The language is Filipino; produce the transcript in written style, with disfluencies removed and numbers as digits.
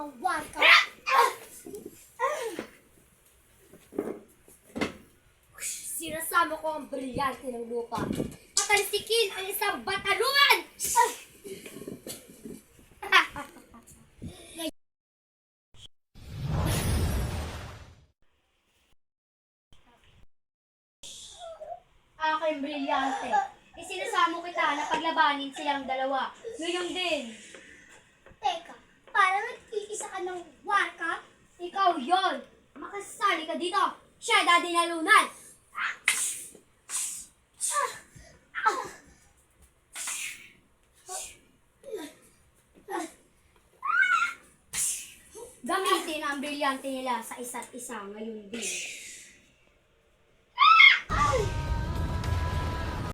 mga warka. Sinasama ko ang brilyante ng lupa. Patalsikin ang isang batalyon! Aking brilyante. Isinasamo kita na paglabanin silang dalawa. Ngayon din. Teka, parang nag-iisa ka ng warka? Ikaw yon. Makasali ka dito. Siya daddy na lunan. Gamitin ang brilyante nila sa isa't isa ngayon din.